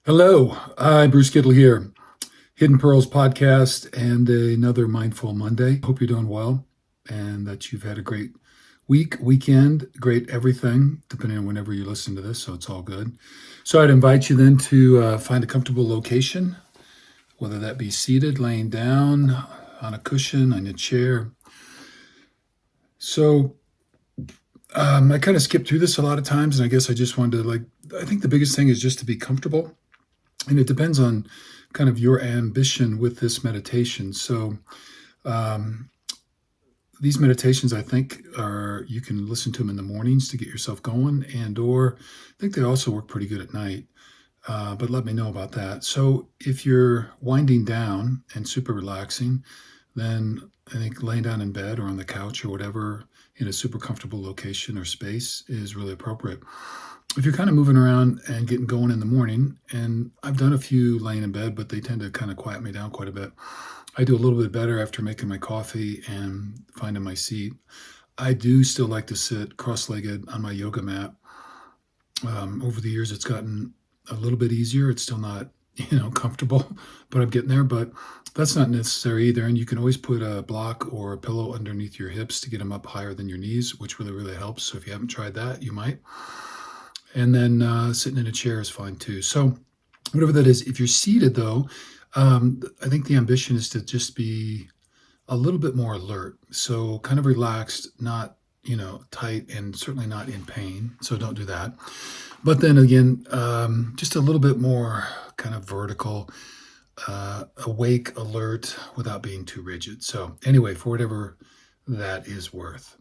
Hello, hi, Bruce Kittle here. Hidden Pearls podcast and another Mindful Monday. Hope you're doing well and that you've had a great weekend, great everything, depending on whenever you listen to this, so it's all good. So I'd invite you then to find a comfortable location, whether that be seated, laying down, on a cushion, on a chair. So I kind of skip through this a lot of times, and I guess I just wanted to I think the biggest thing is just to be comfortable. And it depends on kind of your ambition with this meditation. So um, these meditations, I think, are you can listen to them in the mornings to get yourself going, and or I think they also work pretty good at night. But let me know about that. So if you're winding down and super relaxing, then I think laying down in bed or on the couch or whatever in a super comfortable location or space is really appropriate. If you're kind of moving around and getting going in the morning, and I've done a few laying in bed, but they tend to kind of quiet me down quite a bit. I do a little bit better after making my coffee and finding my seat. I do still like to sit cross-legged on my yoga mat. Over the years, it's gotten a little bit easier. It's still not, comfortable, but I'm getting there. But that's not necessary either. And you can always put a block or a pillow underneath your hips to get them up higher than your knees, which really, really helps. So if you haven't tried that, you might. And then sitting in a chair is fine too. So whatever that is, if you're seated though, I think the ambition is to just be a little bit more alert. So kind of relaxed, not, tight and certainly not in pain. So don't do that. But then again, just a little bit more kind of vertical, awake, alert without being too rigid. So anyway, for whatever that is worth.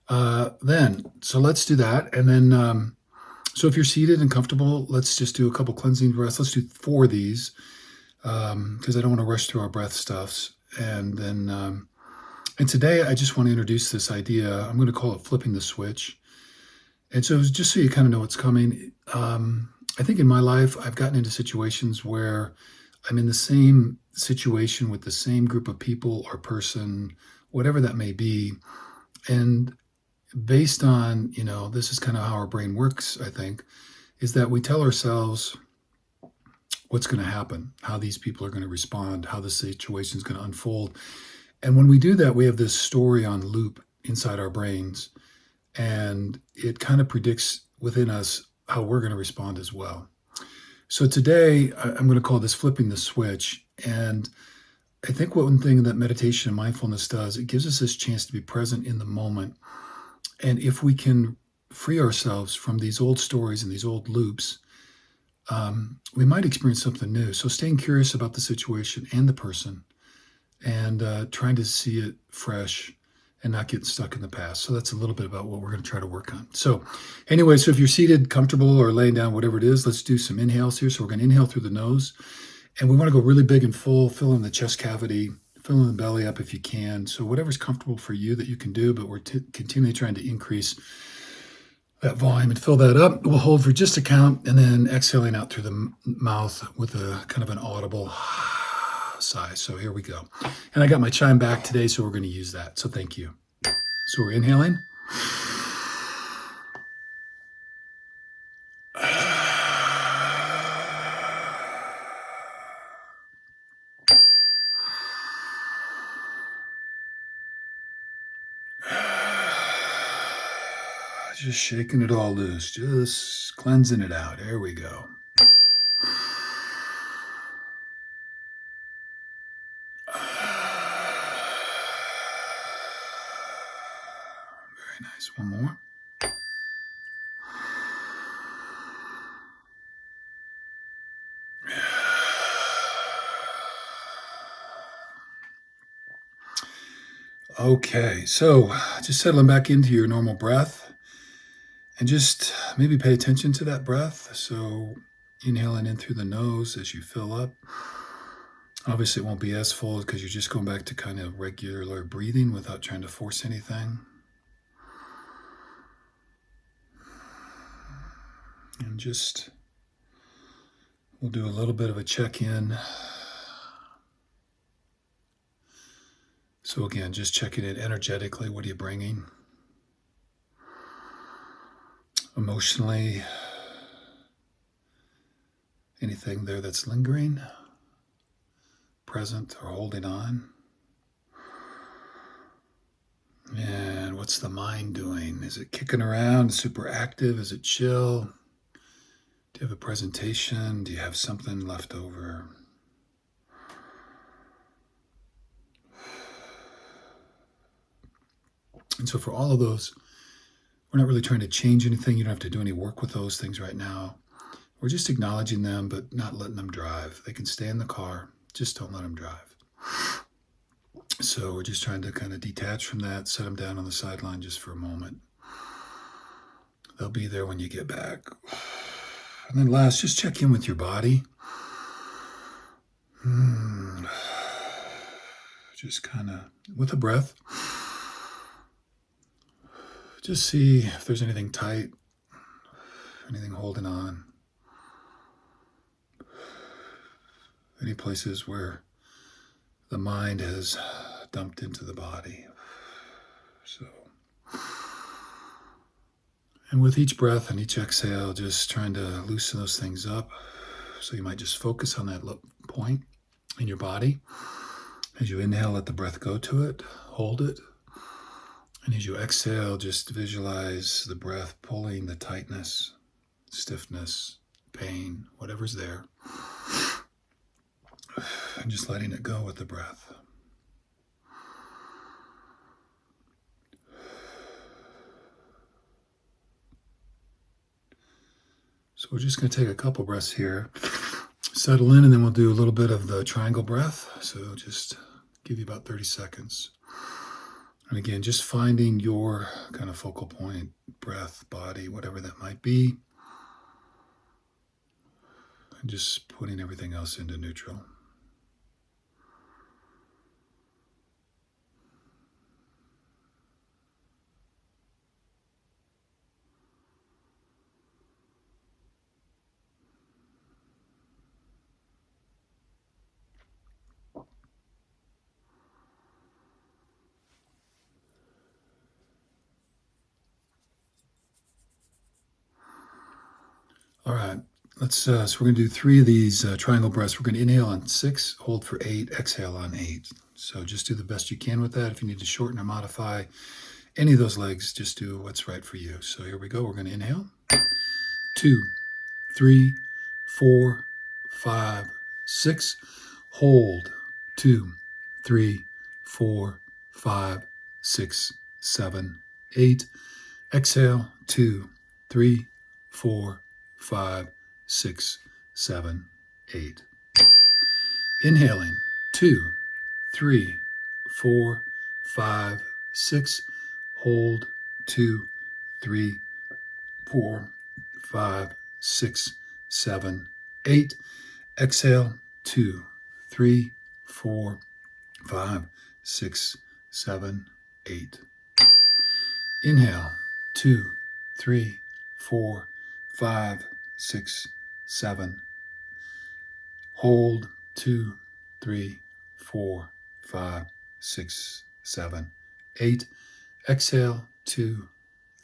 So let's do that. And then, so if you're seated and comfortable, let's just do a couple cleansing breaths. Let's do 4 of these because I don't want to rush through our breath stuffs. And then, and today I just want to introduce this idea. I'm going to call it flipping the switch. And so just so you kind of know what's coming, I think in my life, I've gotten into situations where I'm in the same situation with the same group of people or person, whatever that may be. And based on, this is kind of how our brain works, I think, is that we tell ourselves what's going to happen, how these people are going to respond, how the situation is going to unfold. And when we do that, we have this story on loop inside our brains, and it kind of predicts within us how we're going to respond as well. So today, I'm going to call this flipping the switch. And I think one thing that meditation and mindfulness does, it gives us this chance to be present in the moment. And if we can free ourselves from these old stories and these old loops, we might experience something new. So staying curious about the situation and the person and trying to see it fresh and not getting stuck in the past. So that's a little bit about what we're going to try to work on. So anyway, so if you're seated, comfortable, or laying down, whatever it is, let's do some inhales here. So we're going to inhale through the nose. And we want to go really big and full, fill in the chest cavity, fill in the belly up if you can. So whatever's comfortable for you that you can do, but we're continually trying to increase that volume and fill that up. We'll hold for just a count and then exhaling out through the mouth with a kind of an audible sigh. So here we go. And I got my chime back today, so we're going to use that. So thank you. So we're inhaling. Just shaking it all loose, just cleansing it out. There we go. Very nice. One more. Okay, so just settling back into your normal breath and just maybe pay attention to that breath. So inhaling in through the nose as you fill up. Obviously, it won't be as full because you're just going back to kind of regular breathing without trying to force anything. And just, we'll do a little bit of a check-in. So again, just checking in energetically. What are you bringing? Emotionally, Anything there that's lingering, present, or holding on? And what's the mind doing? Is it kicking around, super active? Is it chill? Do you have a presentation? Do you have something left over? And so for all of those, we're not really trying to change anything. You don't have to do any work with those things right now. We're just acknowledging them, but not letting them drive. They can stay in the car, just don't let them drive. So we're just trying to kind of detach from that, set them down on the sideline just for a moment. They'll be there when you get back. And then last, just check in with your body. Just kind of, with a breath, just see if there's anything tight, anything holding on, any places where the mind has dumped into the body. So, and with each breath and each exhale, just trying to loosen those things up. So you might just focus on that point in your body. As you inhale, let the breath go to it, hold it. And as you exhale, just visualize the breath pulling the tightness, stiffness, pain, whatever's there. And just letting it go with the breath. So we're just going to take a couple breaths here, settle in, and then we'll do a little bit of the triangle breath. So just give you about 30 seconds. And again, just finding your kind of focal point, breath, body, whatever that might be. And just putting everything else into neutral. All right, so we're going to do 3 of these triangle breaths. We're going to inhale on 6, hold for 8, exhale on 8. So just do the best you can with that. If you need to shorten or modify any of those legs, just do what's right for you. So here we go. We're going to inhale. 2, 3, 4, 5, 6. Hold. 2, 3, 4, 5, 6, 7, 8. Exhale. 2, 3, 4, 5, 6, 7, 8. Inhaling. 2, 3, 4, 5, 6. Hold. 2, 3, 4, 5, 6, 7, 8. Exhale. 2, 3, 4, 5, 6, 7, 8. Inhale. 2, 3, 4, 5, 6, 7. Hold. 2, 3, 4, 5, 6, 7, 8. Exhale. 2,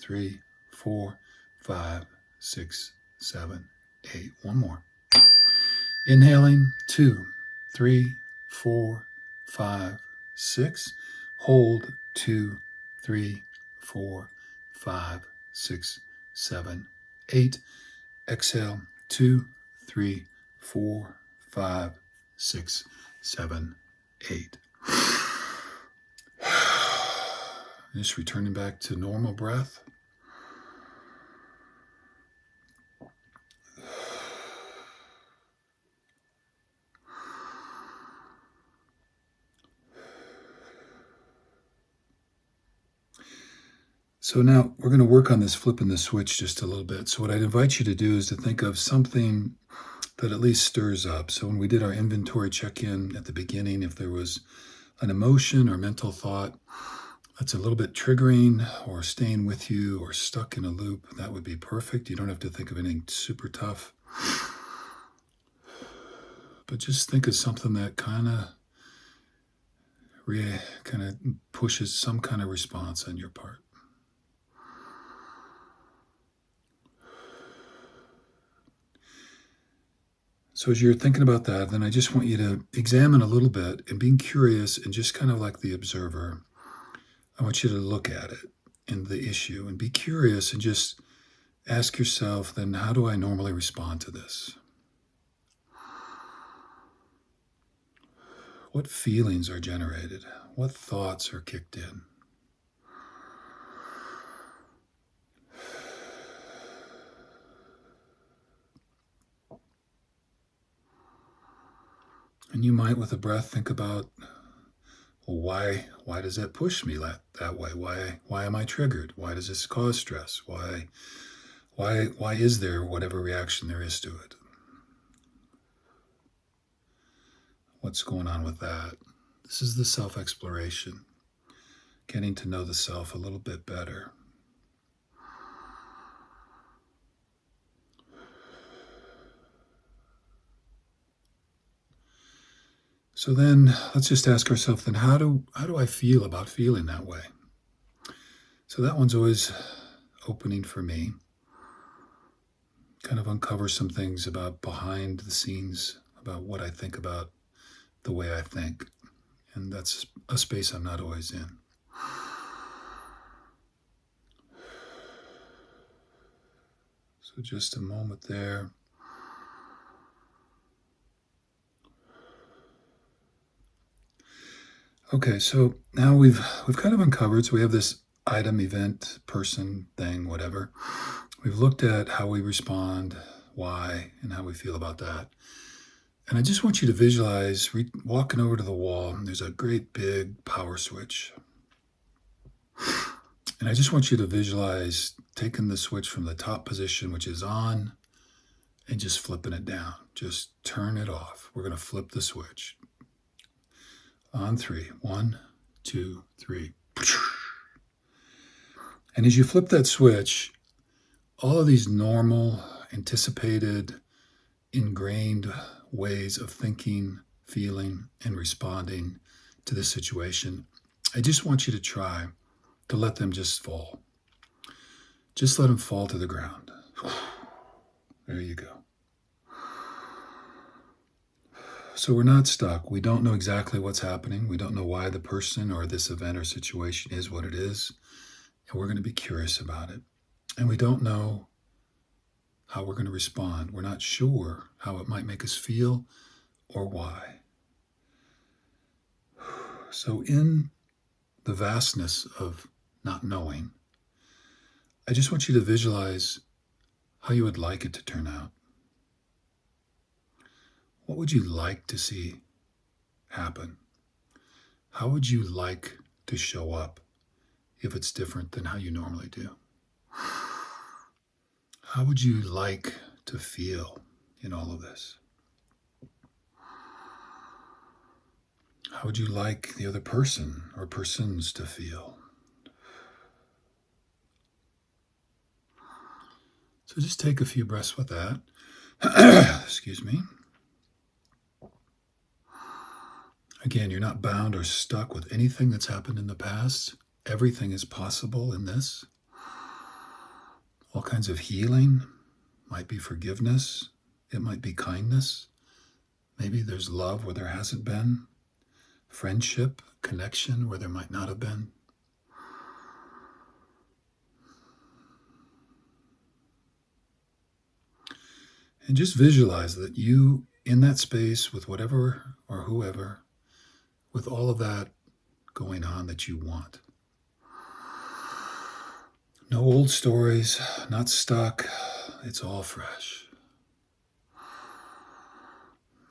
3, 4, 5, 6, 7, 8. One more. Inhaling. 2, 3, 4, 5, 6. Hold. 2, 3, 4, 5, 6, 7, 8. Exhale. 2, 3, 4, 5, 6, 7, 8. Just returning back to normal breath. So now we're going to work on this flipping the switch just a little bit. So what I'd invite you to do is to think of something that at least stirs up. So when we did our inventory check-in at the beginning, if there was an emotion or mental thought that's a little bit triggering or staying with you or stuck in a loop, that would be perfect. You don't have to think of anything super tough. But just think of something that kind of pushes some kind of response on your part. So as you're thinking about that, then I just want you to examine a little bit and being curious and just kind of like the observer. I want you to look at it and the issue and be curious and just ask yourself, then how do I normally respond to this? What feelings are generated? What thoughts are kicked in? And you might, with a breath, think about, well, why does that push me that way? Why am I triggered? Why does this cause stress? Why is there whatever reaction there is to it? What's going on with that? This is the self-exploration, getting to know the self a little bit better. So then let's just ask ourselves, then how do I feel about feeling that way? So that one's always opening for me. Kind of uncover some things about behind the scenes, about what I think about the way I think. And that's a space I'm not always in. So just a moment there. Okay, so now we've kind of uncovered, so we have this item, event, person, thing, whatever. We've looked at how we respond, why, and how we feel about that. And I just want you to visualize walking over to the wall. And there's a great big power switch. And I just want you to visualize taking the switch from the top position, which is on, and just flipping it down. Just turn it off. We're going to flip the switch. On 3. 1, 2, 3. And as you flip that switch, all of these normal, anticipated, ingrained ways of thinking, feeling, and responding to this situation, I just want you to try to let them just fall. Just let them fall to the ground. There you go. So we're not stuck. We don't know exactly what's happening. We don't know why the person or this event or situation is what it is. And we're going to be curious about it. And we don't know how we're going to respond. We're not sure how it might make us feel or why. So in the vastness of not knowing, I just want you to visualize how you would like it to turn out. What would you like to see happen? How would you like to show up if it's different than how you normally do? How would you like to feel in all of this? How would you like the other person or persons to feel? So just take a few breaths with that. Excuse me. Again, you're not bound or stuck with anything that's happened in the past. Everything is possible in this. All kinds of healing. Might be forgiveness. It might be kindness. Maybe there's love where there hasn't been. Friendship, connection where there might not have been. And just visualize that you, in that space with whatever or whoever, with all of that going on that you want. No old stories, not stuck. It's all fresh.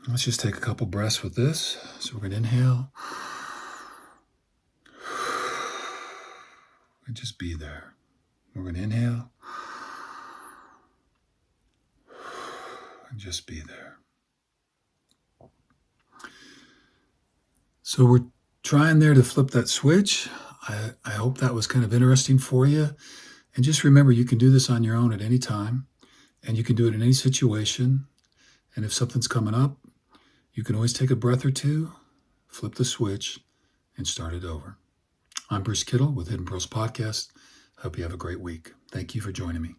Let's just take a couple breaths with this. So we're going to inhale. And just be there. We're going to inhale. And just be there. So we're trying there to flip that switch. I hope that was kind of interesting for you. And just remember, you can do this on your own at any time. And you can do it in any situation. And if something's coming up, you can always take a breath or two, flip the switch, and start it over. I'm Bruce Kittle with Hidden Pearls Podcast. I hope you have a great week. Thank you for joining me.